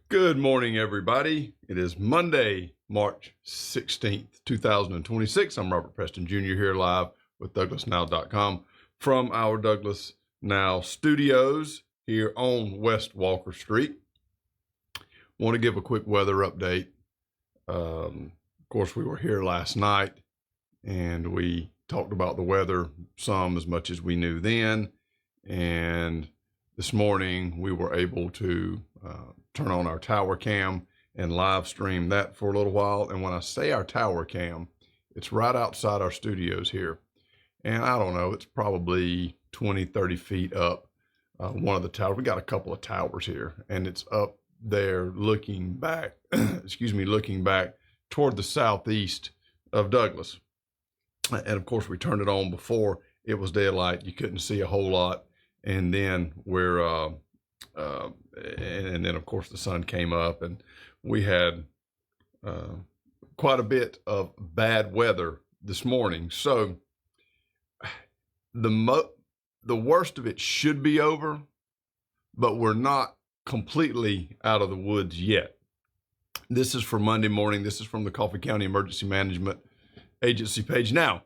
Good morning, everybody. It is Monday, March 16th, 2026. I'm Robert Preston Jr. here live with DouglasNow.com from our Douglas Now studios here on West Walker Street. Want to give a quick weather update. Of course, we were here last night and we talked about the weather some as much as we knew then. And this morning we were able to turn on our tower cam and live stream that for a little while. And when I say our tower cam, it's right outside our studios here. And I don't know, it's probably 20, 30 feet up one of the towers. We got a couple of towers here and it's up there looking back, looking back toward the southeast of Douglas. And of course we turned it on before it was daylight. You couldn't see a whole lot. And then and then of course the sun came up and we had quite a bit of bad weather this morning. So the worst of it should be over, but we're not completely out of the woods yet. This is for Monday morning. This is from the Coffee County Emergency Management Agency page. Now,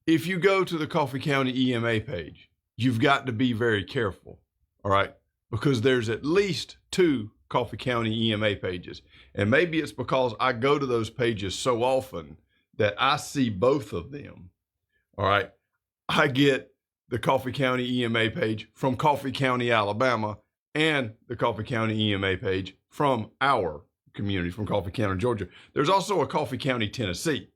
if you go to the Coffee County EMA page, you've got to be very careful, all right? Because there's at least 2 Coffee County EMA pages. And maybe it's because I go to those pages so often that I see both of them, all right? I get the Coffee County EMA page from Coffee County, Alabama, and the Coffee County EMA page from our community, from Coffee County, Georgia. There's also a Coffee County, Tennessee.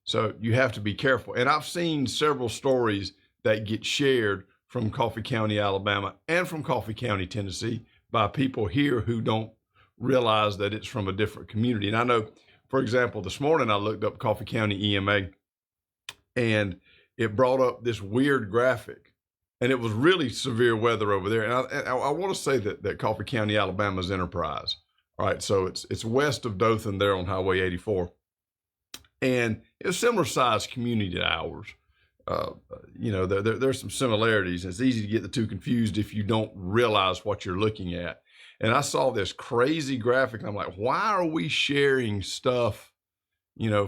So you have to be careful. And I've seen several stories that get shared from Coffee County, Alabama, and from Coffee County, Tennessee by people here who don't realize that it's from a different community. And I know, for example, this morning I looked up Coffee County EMA and it brought up this weird graphic and it was really severe weather over there. And I want to say that Coffee County, Alabama is Enterprise. All right, so it's west of Dothan there on Highway 84. And it's a similar sized community to ours. There's some similarities. It's easy to get the two confused if you don't realize what you're looking at. And I saw this crazy graphic and I'm like, why are we sharing stuff,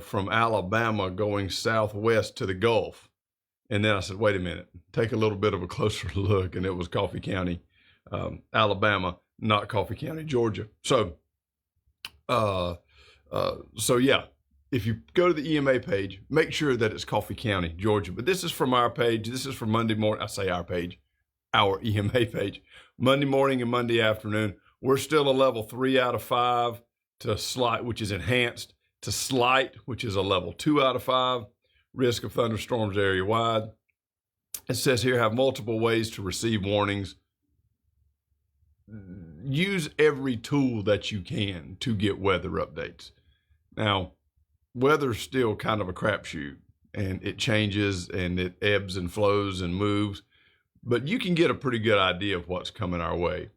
from Alabama going southwest to the Gulf? And then I said, wait a minute, take a little bit of a closer look. And it was Coffee County, Alabama, not Coffee County, Georgia. So yeah. If you go to the EMA page, make sure that it's Coffee County, Georgia. But this is from our page. This is for Monday morning. I say our page, our EMA page. Monday morning and Monday afternoon. We're still a level 3 out of 5 to slight, which is enhanced, to slight, which is a level 2 out of 5. Risk of thunderstorms area wide. It says here, have multiple ways to receive warnings. Use every tool that you can to get weather updates. Now, weather's still kind of a crapshoot and it changes and it ebbs and flows and moves, but you can get a pretty good idea of what's coming our way,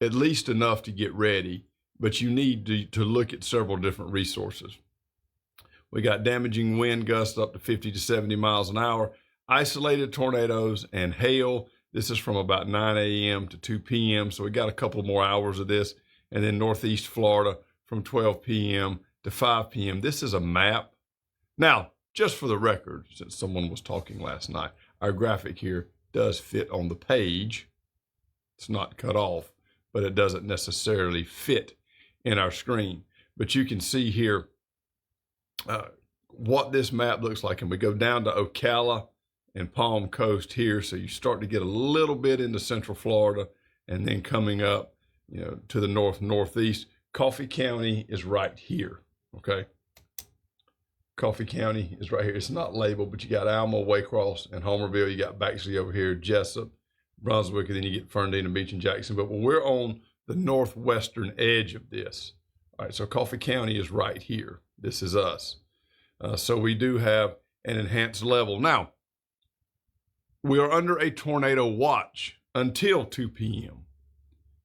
at least enough to get ready, but you need to look at several different resources. We got damaging wind gusts up to 50 to 70 miles an hour, isolated tornadoes and hail. This is from about 9 a.m. to 2 p.m. So we got a couple more hours of this. And then Northeast Florida from 12 p.m. to 5 p.m. This is a map. Now, just for the record, since someone was talking last night, our graphic here does fit on the page. It's not cut off, but it doesn't necessarily fit in our screen. But you can see here what this map looks like. And we go down to Ocala and Palm Coast here. So you start to get a little bit into Central Florida and then coming up, to the northeast. Coffee County is right here. Okay. Coffee County is right here. It's not labeled, but you got Alma, Waycross, and Homerville. You got Baxley over here, Jessup, Brunswick, and then you get Ferndale Beach and Jackson. But we're on the northwestern edge of this. All right, so Coffee County is right here. This is us. So we do have an enhanced level. Now, we are under a tornado watch until 2 p.m.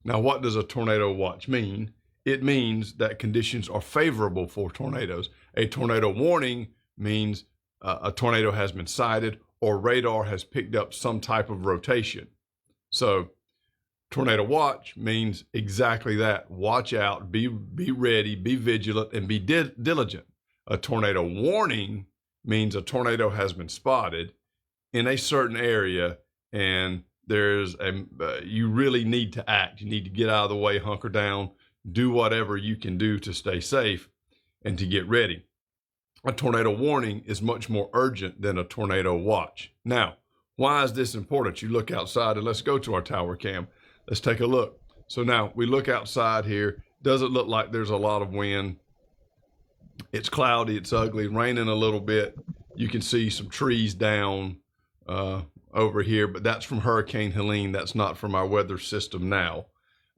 Now, what does a tornado watch mean? It means that conditions are favorable for tornadoes. A tornado warning means a tornado has been sighted or radar has picked up some type of rotation. So Tornado watch means exactly that. Watch out, be ready, be vigilant, and be diligent. A tornado warning means a tornado has been spotted in a certain area, and you really need to act. You need to get out of the way, hunker down, do whatever you can do to stay safe and to get ready. A tornado warning is much more urgent than a tornado watch. Now, why is this important? You look outside, and let's go to our tower cam. Let's take a look. So now we look outside here. Doesn't look like there's a lot of wind. It's cloudy, it's ugly, raining a little bit. You can see some trees down over here, but that's from Hurricane Helene. That's not from our weather system now.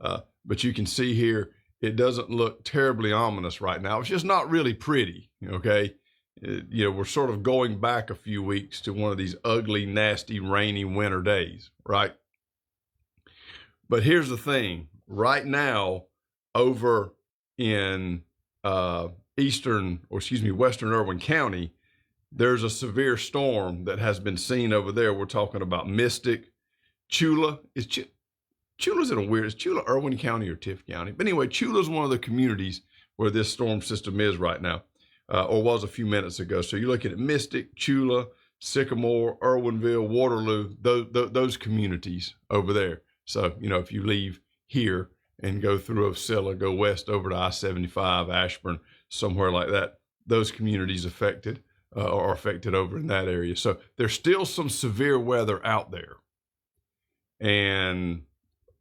But you can see here, it doesn't look terribly ominous right now. It's just not really pretty, okay? We're sort of going back a few weeks to one of these ugly, nasty, rainy winter days, right? But here's the thing. Right now, over in western Irwin County, there's a severe storm that has been seen over there. We're talking about Mystic, Chula. Chula's is Chula Irwin County or Tift County? But anyway, Chula's one of the communities where this storm system is right now, or was a few minutes ago. So you're looking at Mystic, Chula, Sycamore, Irwinville, Waterloo, those communities over there. So, if you leave here and go through Osceola, go west over to I-75, Ashburn, somewhere like that, those communities affected are affected over in that area. So there's still some severe weather out there, and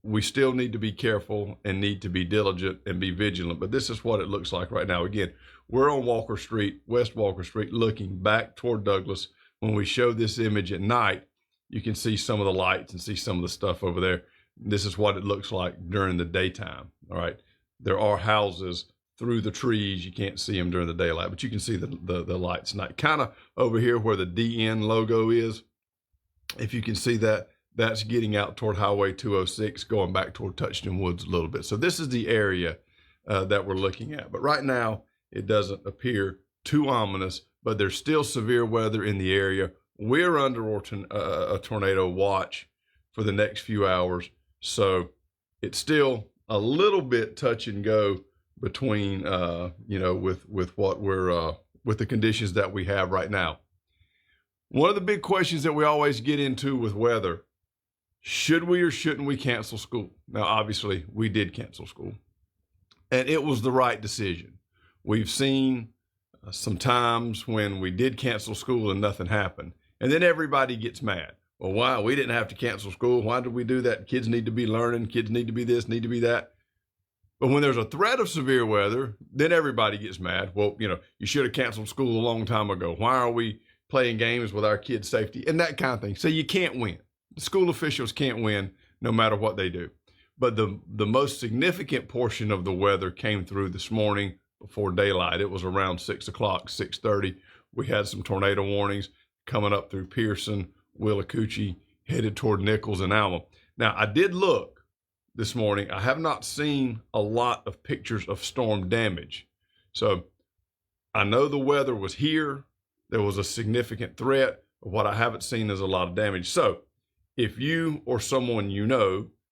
we still need to be careful and need to be diligent and be vigilant. But this is what it looks like right now. Again, we're on Walker Street, West Walker Street, looking back toward Douglas. When we show this image at night, you can see some of the lights and see some of the stuff over there. This is what it looks like during the daytime, all right? There are houses through the trees. You can't see them during the daylight, but you can see the lights at night. Kind of over here where the DN logo is, if you can see that, that's getting out toward Highway 206, going back toward Touchton Woods a little bit. So this is the area that we're looking at. But right now, it doesn't appear too ominous, but there's still severe weather in the area. We're under a tornado watch for the next few hours. So it's still a little bit touch and go between, with what with the conditions that we have right now. One of the big questions that we always get into with weather, should we or shouldn't we cancel school? Now, obviously, we did cancel school, and it was the right decision. We've seen some times when we did cancel school and nothing happened, and then everybody gets mad. Well, why? We didn't have to cancel school. Why did we do that? Kids need to be learning. Kids need to be this, need to be that. But when there's a threat of severe weather, then everybody gets mad. Well, you should have canceled school a long time ago. Why are we playing games with our kids' safety and that kind of thing? So you can't win. The school officials can't win no matter what they do. But the most significant portion of the weather came through this morning before daylight. It was around 6 o'clock, 6:30. We had some tornado warnings coming up through Pearson, Willacoochee, headed toward Nichols and Alma. Now, I did look this morning. I have not seen a lot of pictures of storm damage. So I know the weather was here. There was a significant threat. But what I haven't seen is a lot of damage. So if you or someone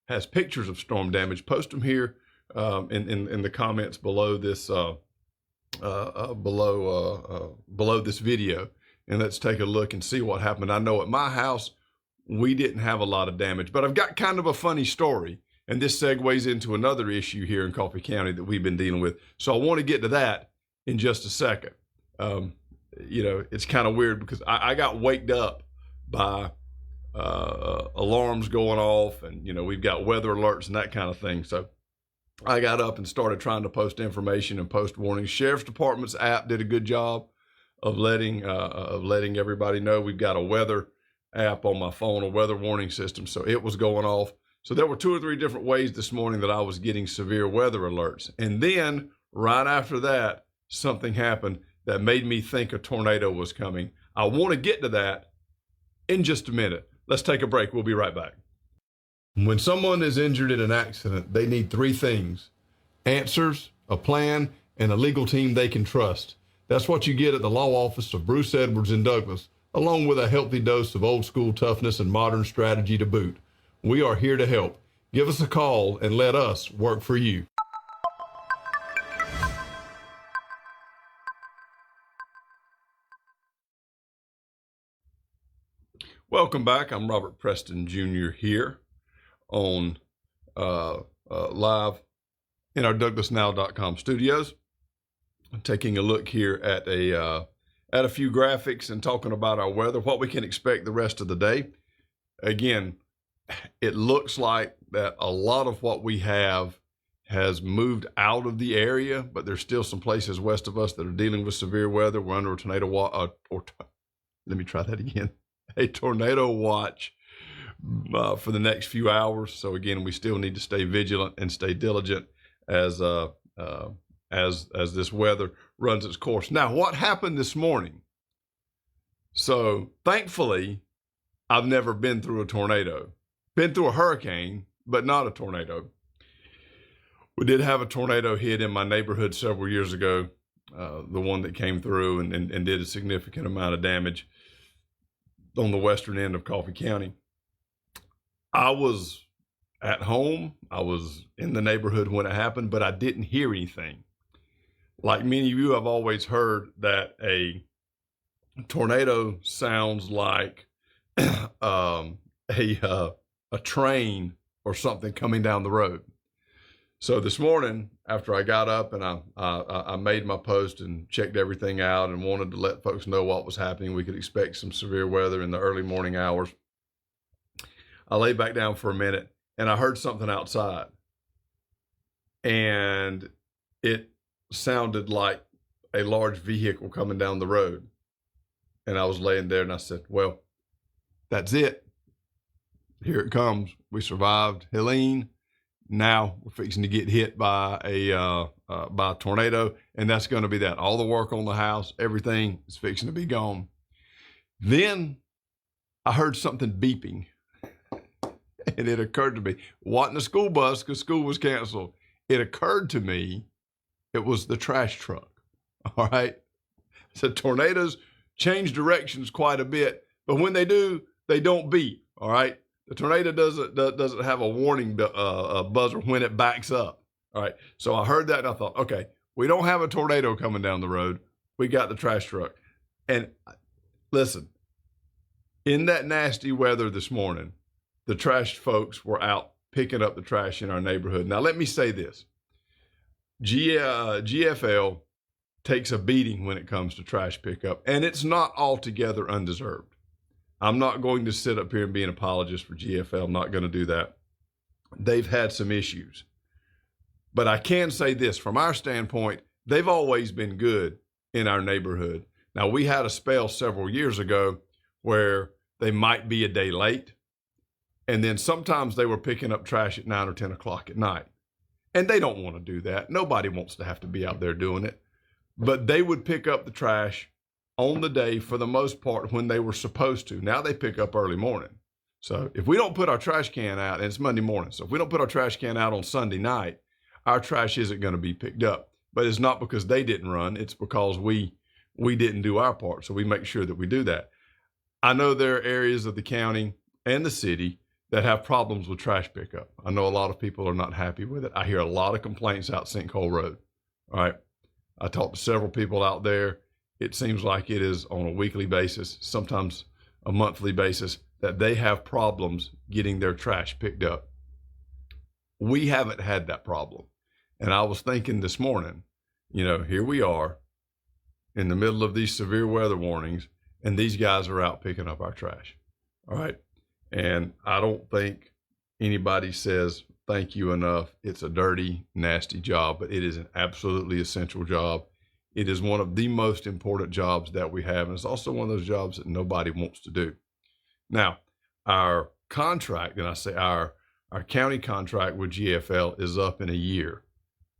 has pictures of storm damage, post them here in the comments below this below this video, and let's take a look and see what happened. I know at my house we didn't have a lot of damage, but I've got kind of a funny story, and this segues into another issue here in Coffee County that we've been dealing with. So I want to get to that in just a second. It's kind of weird because I got waked up by alarms going off, and we've got weather alerts and that kind of thing. So I got up and started trying to post information and post warnings. Sheriff's Department's app did a good job of letting everybody know. We've got a weather app on my phone, a weather warning system, so it was going off. So there were 2 or 3 different ways this morning that I was getting severe weather alerts. And then right after that, something happened that made me think a tornado was coming. I want to get to that in just a minute. Let's take a break. We'll be right back. When someone is injured in an accident, they need 3 things: answers, a plan, and a legal team they can trust. That's what you get at the law office of Bruce Edwards in Douglas, along with a healthy dose of old school toughness and modern strategy to boot. We are here to help. Give us a call and let us work for you. Welcome back. I'm Robert Preston Jr. here on live in our DouglasNow.com studios. I'm taking a look here at a few graphics and talking about our weather, what we can expect the rest of the day. Again, it looks like that a lot of what we have has moved out of the area, but there's still some places west of us that are dealing with severe weather. We're under a tornado watch. Let me try that again. A tornado watch for the next few hours. So again, we still need to stay vigilant and stay diligent as this weather runs its course. Now, what happened this morning? So thankfully, I've never been through a tornado. Been through a hurricane, but not a tornado. We did have a tornado hit in my neighborhood several years ago, the one that came through and did a significant amount of damage on the western end of Coffee County. I was at home. I was in the neighborhood when it happened, but I didn't hear anything. Like many of you, I've always heard that a tornado sounds like a train or something coming down the road. So this morning, after I got up and I made my post and checked everything out and wanted to let folks know what was happening, we could expect some severe weather in the early morning hours. I laid back down for a minute and I heard something outside. And it sounded like a large vehicle coming down the road. And I was laying there and I said, well, that's it. Here it comes. We survived Helene. Now we're fixing to get hit by a tornado, and that's going to be that. All the work on the house, everything is fixing to be gone. Then I heard something beeping, and it occurred to me, wasn't a school bus because school was canceled. It occurred to me it was the trash truck. All right. So tornadoes change directions quite a bit, but when they do, they don't beep. All right. The tornado doesn't have a warning buzzer when it backs up. All right. So I heard that and I thought, okay, we don't have a tornado coming down the road. We got the trash truck. And listen, in that nasty weather this morning, the trash folks were out picking up the trash in our neighborhood. Now, let me say this. GFL takes a beating when it comes to trash pickup, and it's not altogether undeserved. I'm not going to sit up here and be an apologist for GFL. I'm not going to do that. They've had some issues. But I can say this, from our standpoint, they've always been good in our neighborhood. Now, we had a spell several years ago where they might be a day late, and then sometimes they were picking up trash at 9 or 10 o'clock at night. And they don't want to do that. Nobody wants to have to be out there doing it. But they would pick up the trash on the day for the most part when they were supposed to. Now they pick up early morning. So if we don't put our trash can out, and it's Monday morning, so if we don't put our trash can out on Sunday night, our trash isn't going to be picked up. But it's not because they didn't run, it's because we didn't do our part. So we make sure that we do that. I know there are areas of the county and the city that have problems with trash pickup. I know a lot of people are not happy with it. I hear a lot of complaints out Sinkhole Road. All right. I talked to several people out there. It seems like it is on a weekly basis, sometimes a monthly basis, that they have problems getting their trash picked up. We haven't had that problem. And I was thinking this morning, here we are in the middle of these severe weather warnings, and these guys are out picking up our trash. All right. And I don't think anybody says thank you enough. It's a dirty, nasty job, but it is an absolutely essential job. It is one of the most important jobs that we have. And it's also one of those jobs that nobody wants to do. Now, our contract, and I say our county contract with GFL is up in a year.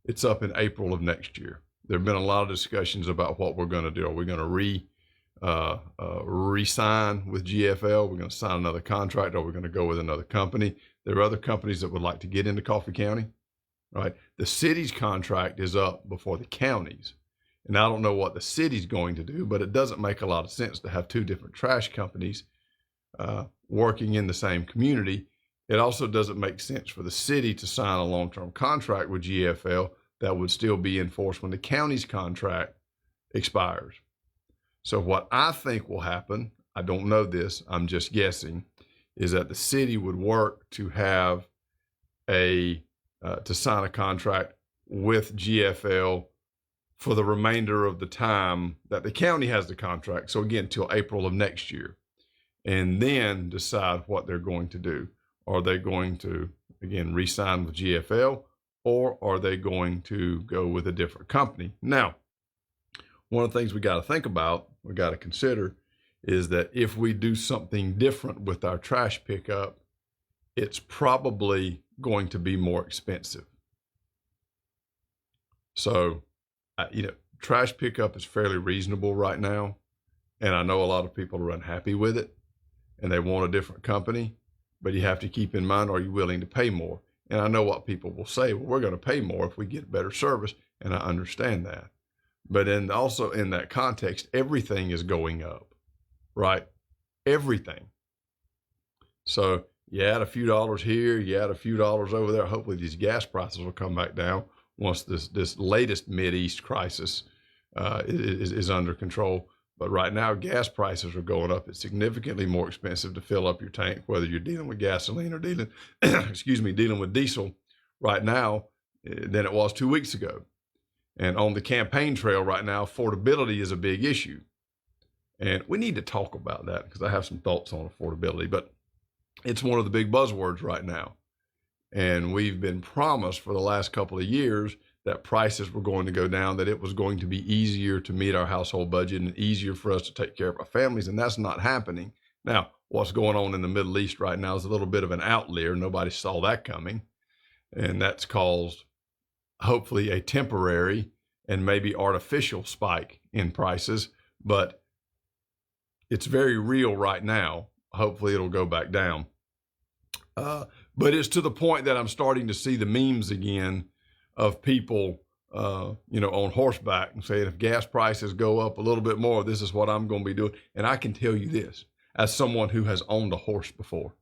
It's up in April of next year. There have been a lot of discussions about what we're going to do. Are we going to re-sign with GFL? We're going to sign another contract, or we're going to go with another company. There are other companies that would like to get into Coffee County, right? The city's contract is up before the county's. And I don't know what the city's going to do, but it doesn't make a lot of sense to have two different trash companies working in the same community it also doesn't make sense for the city to sign a long-term contract with GFL that would still be enforced when the county's contract expires. So what I think will happen, I don't know this, I'm just guessing, is that the city would work to have to sign a contract with GFL for the remainder of the time that the county has the contract. So again, till April of next year, and then decide what they're going to do. Are they going to, again, re-sign with GFL, or are they going to go with a different company? Now, one of the things we got to think about, we got to consider, is that if we do something different with our trash pickup, it's probably going to be more expensive. So, trash pickup is fairly reasonable right now, and I know a lot of people are unhappy with it, and they want a different company, but you have to keep in mind, are you willing to pay more? And I know what people will say, well, we're going to pay more if we get better service, and I understand that. But also in that context, everything is going up, right? Everything. So you add a few dollars here, you add a few dollars over there. Hopefully these gas prices will come back down once this latest Mideast crisis is under control. But right now, gas prices are going up. It's significantly more expensive to fill up your tank, whether you're dealing with gasoline or dealing with diesel right now than it was 2 weeks ago. And on the campaign trail right now, affordability is a big issue. And we need to talk about that because I have some thoughts on affordability, but it's one of the big buzzwords right now. And we've been promised for the last couple of years that prices were going to go down, that it was going to be easier to meet our household budget and easier for us to take care of our families, and that's not happening. Now, what's going on in the Middle East right now is a little bit of an outlier. Nobody saw that coming, and that's caused, hopefully, a temporary and maybe artificial spike in prices, but it's very real right now. Hopefully, it'll go back down. But it's to the point that I'm starting to see the memes again of people, on horseback and saying, if gas prices go up a little bit more, this is what I'm going to be doing. And I can tell you this, as someone who has owned a horse before,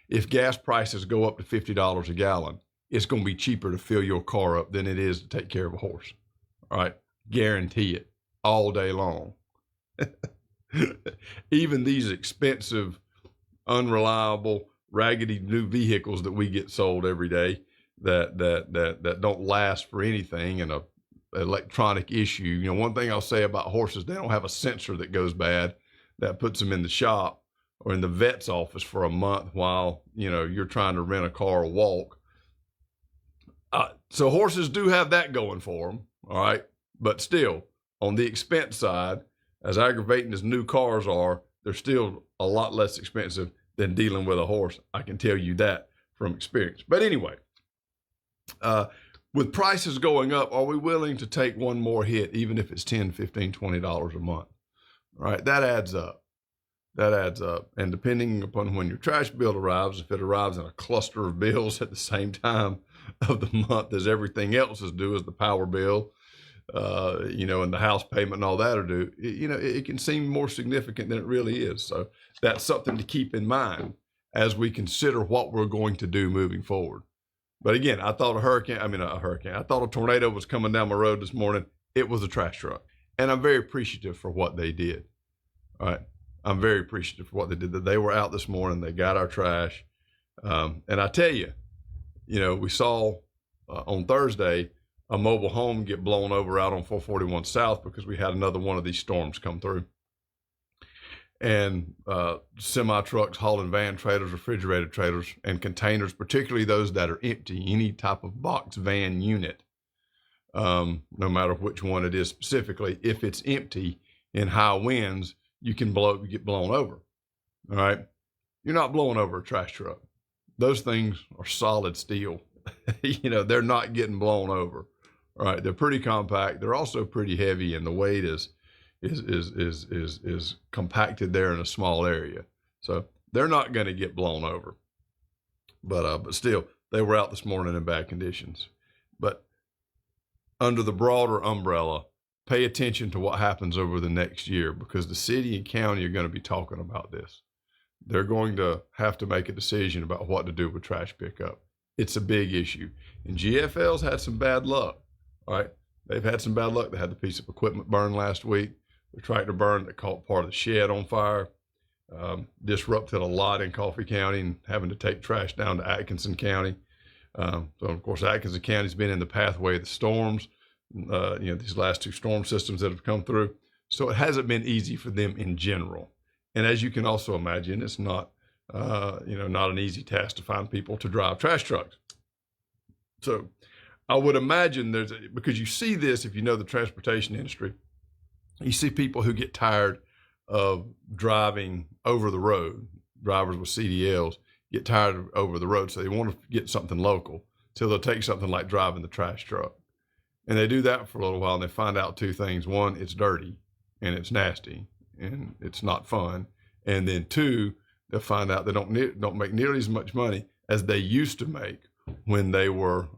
if gas prices go up to $50 a gallon, it's going to be cheaper to fill your car up than it is to take care of a horse. All right. Guarantee it all day long. Even these expensive, unreliable, raggedy new vehicles that we get sold every day that don't last for anything, and a electronic issue. One thing I'll say about horses, they don't have a sensor that goes bad that puts them in the shop or in the vet's office for a month while, you're trying to rent a car or walk. So horses do have that going for them. All right. But still, on the expense side, as aggravating as new cars are, they're still a lot less expensive than dealing with a horse. I can tell you that from experience. But anyway, with prices going up, are we willing to take one more hit, even if it's $10, $15, $20 a month? All right, that adds up. That adds up. And depending upon when your trash bill arrives, if it arrives in a cluster of bills at the same time of the month as everything else is due, as the power bill, and the house payment and all that are due, it can seem more significant than it really is. So that's something to keep in mind as we consider what we're going to do moving forward. But again, I thought I thought a tornado was coming down my road this morning. It was a trash truck. And I'm very appreciative for what they did. All right. I'm very appreciative for what they did. That they were out this morning. They got our trash. And I tell you, we saw on Thursday a mobile home get blown over out on 441 South because we had another one of these storms come through. And semi-trucks hauling van trailers, refrigerator trailers, and containers, particularly those that are empty, any type of box van unit, no matter which one it is specifically, if it's empty in high winds, you can get blown over. All right. You're not blowing over a trash truck. Those things are solid steel. They're not getting blown over. All right. They're pretty compact. They're also pretty heavy, and the weight is compacted there in a small area. So they're not going to get blown over. But still, they were out this morning in bad conditions. But under the broader umbrella, pay attention to what happens over the next year, because the city and county are going to be talking about this. they're going to have to make a decision about what to do with trash pickup. It's a big issue. And GFL's had some bad luck, all right? They've had some bad luck. They had the piece of equipment burn last week, the tractor burn that caught part of the shed on fire, disrupted a lot in Coffee County and having to take trash down to Atkinson County. So, of course, Atkinson County's been in the pathway of the storms, these last 2 storm systems that have come through. So it hasn't been easy for them in general. And as you can also imagine, it's not an easy task to find people to drive trash trucks. So I would imagine because you see this, if you know the transportation industry, you see people who get tired of driving over the road. Drivers with CDLs get tired of over the road, so they want to get something local. So they'll take something like driving the trash truck. And they do that for a little while, and they find out 2 things. 1, it's dirty, and it's nasty, and it's not fun. And then 2, they'll find out they don't make nearly as much money as they used to make when they were,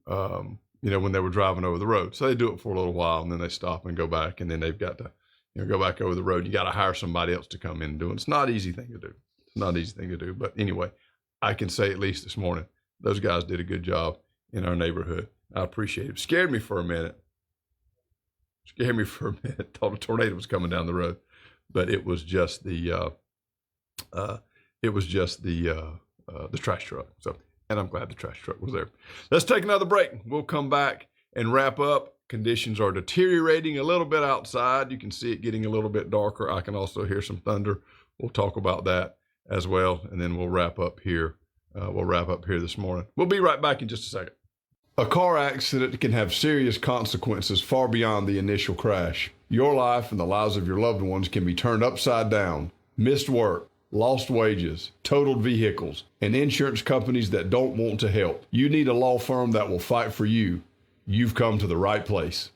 when they were driving over the road. So they do it for a little while, and then they stop and go back, and then they've got to, go back over the road. You got to hire somebody else to come in and do it. It's not an easy thing to do. It's not an easy thing to do. But anyway, I can say at least this morning, those guys did a good job in our neighborhood. I appreciate it. Scared me for a minute. Thought a tornado was coming down the road, but it was just the trash truck. So, and I'm glad the trash truck was there. Let's take another break. We'll come back and wrap up. Conditions are deteriorating a little bit outside. You can see it getting a little bit darker. I can also hear some thunder. We'll talk about that as well, and then we'll wrap up here. This morning. We'll be right back in just a second. A car accident can have serious consequences far beyond the initial crash. Your life and the lives of your loved ones can be turned upside down. Missed work, lost wages, totaled vehicles, and insurance companies that don't want to help. You need a law firm that will fight for you. You've come to the right place.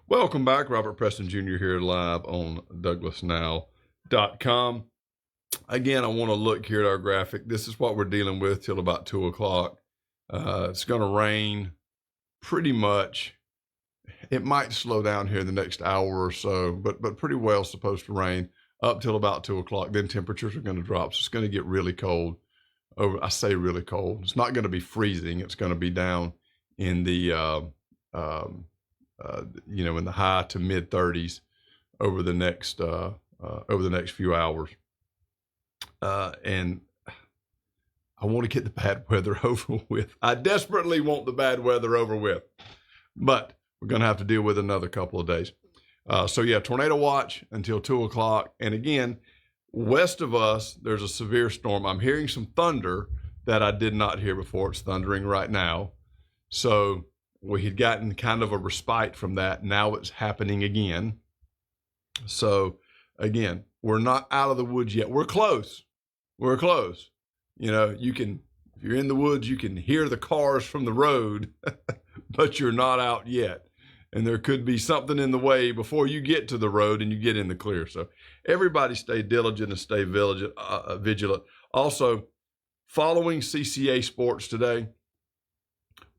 Welcome back. Robert Preston Jr. here live on DouglasNow.com. Again, I want to look here at our graphic. This is what we're dealing with till about 2 o'clock. It's going to rain pretty much. It might slow down here in the next hour or so, but pretty well supposed to rain up till about 2 o'clock. Then temperatures are going to drop. So it's going to get really cold. I say really cold. It's not going to be freezing. It's going to be down in the in the high to mid 30s over the next few hours. And I want to get the bad weather over with. I desperately want the bad weather over with, but we're going to have to deal with another couple of days. Tornado watch until 2 o'clock. And again, west of us, there's a severe storm. I'm hearing some thunder that I did not hear before. It's thundering right now. So we had gotten kind of a respite from that. Now it's happening again. So again, we're not out of the woods yet. We're close. We're close. If you're in the woods, you can hear the cars from the road, but you're not out yet. And there could be something in the way before you get to the road and you get in the clear. So everybody stay diligent and stay vigilant. Also, following CCA sports today.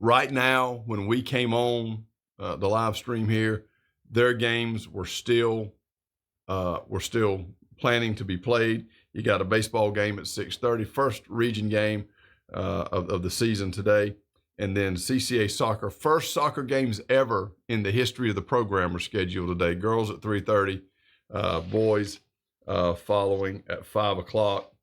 Right now, when we came on the live stream here, their games were still planning to be played. You got a baseball game at 6:30, first region game of the season today, and then CCA soccer, first soccer games ever in the history of the program are scheduled today. Girls at 3:30, boys following at 5 o'clock.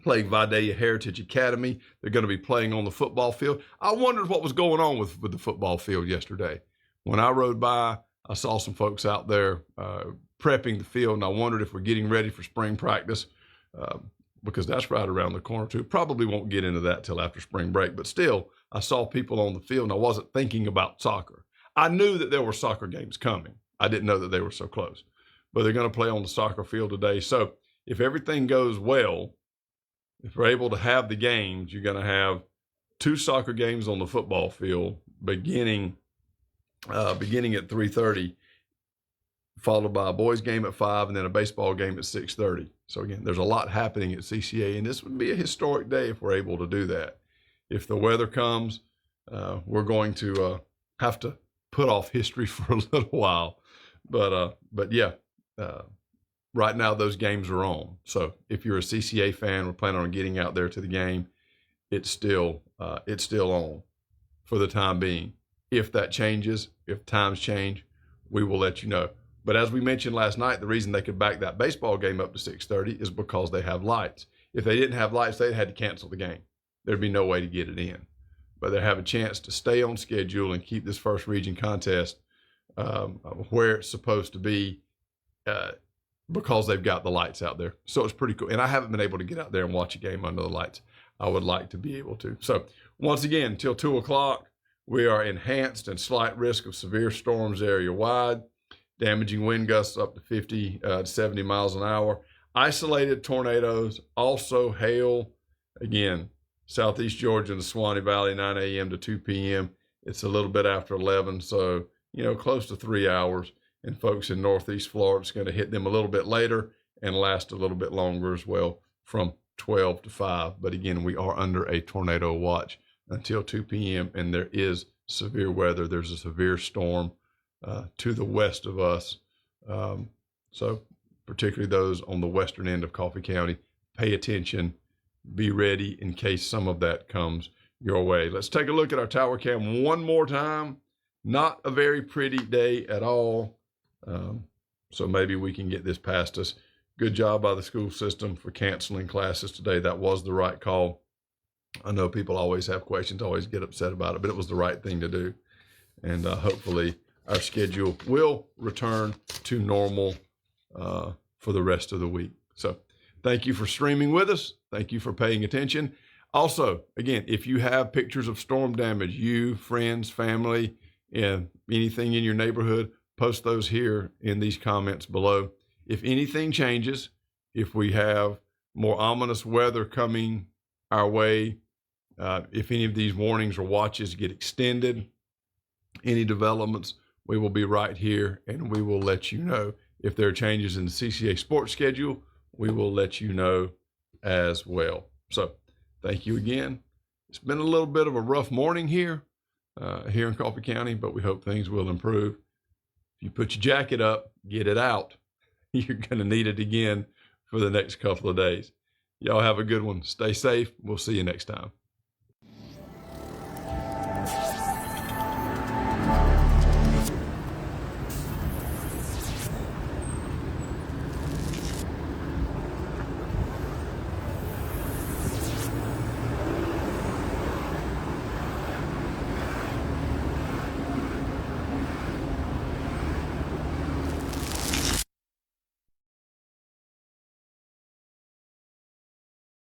Playing Vidalia Heritage Academy. They're going to be playing on the football field. I wondered what was going on with the football field yesterday. When I rode by, I saw some folks out there prepping the field, and I wondered if we're getting ready for spring practice because that's right around the corner too. Probably won't get into that till after spring break, but still, I saw people on the field, and I wasn't thinking about soccer. I knew that there were soccer games coming. I didn't know that they were so close, but they're going to play on the soccer field today. So if everything goes well, if we're able to have the games, you're going to have 2 soccer games on the football field beginning at 3:30, followed by a boys game at 5, and then a baseball game at 6:30. So again, there's a lot happening at CCA, and this would be a historic day if we're able to do that. if the weather comes, we're going to have to put off history for a little while. But yeah, right now those games are on. So if you're a CCA fan, we're planning on getting out there to the game. It's still on for the time being. If that changes, if times change, we will let you know. But as we mentioned last night, the reason they could back that baseball game up to 6:30 is because they have lights. If they didn't have lights, they'd had to cancel the game. There'd be no way to get it in. But they have a chance to stay on schedule and keep this first region contest where it's supposed to be because they've got the lights out there. So it's pretty cool. And I haven't been able to get out there and watch a game under the lights. I would like to be able to. So once again, until 2 o'clock, we are enhanced and slight risk of severe storms area-wide, damaging wind gusts up to 50 to 70 miles an hour, isolated tornadoes, also hail. Again, southeast Georgia and the Swanee Valley, 9 a.m. to 2 p.m. It's a little bit after 11, so, close to 3 hours. And folks in northeast Florida, it's going to hit them a little bit later and last a little bit longer as well, from 12 to 5. But again, we are under a tornado watch until 2 p.m. and there is severe weather. There's a severe storm to the west of us. So particularly those on the western end of Coffee County, pay attention, be ready in case some of that comes your way. Let's take a look at our tower cam one more time. Not a very pretty day at all. So maybe we can get this past us. Good job by the school system for canceling classes today. That was the right call. I know people always have questions, always get upset about it, but it was the right thing to do. And hopefully our schedule will return to normal for the rest of the week. So thank you for streaming with us. Thank you for paying attention. Also, again, if you have pictures of storm damage, you, friends, family, and anything in your neighborhood, post those here in these comments below. If anything changes, if we have more ominous weather coming our way, if any of these warnings or watches get extended, any developments, we will be right here and we will let you know. If there are changes in the CCA sports schedule, we will let you know as well. So thank you again. It's been a little bit of a rough morning here in Coffee County, but we hope things will improve. If you put your jacket up, get it out. You're going to need it again for the next couple of days. Y'all have a good one. Stay safe. We'll see you next time.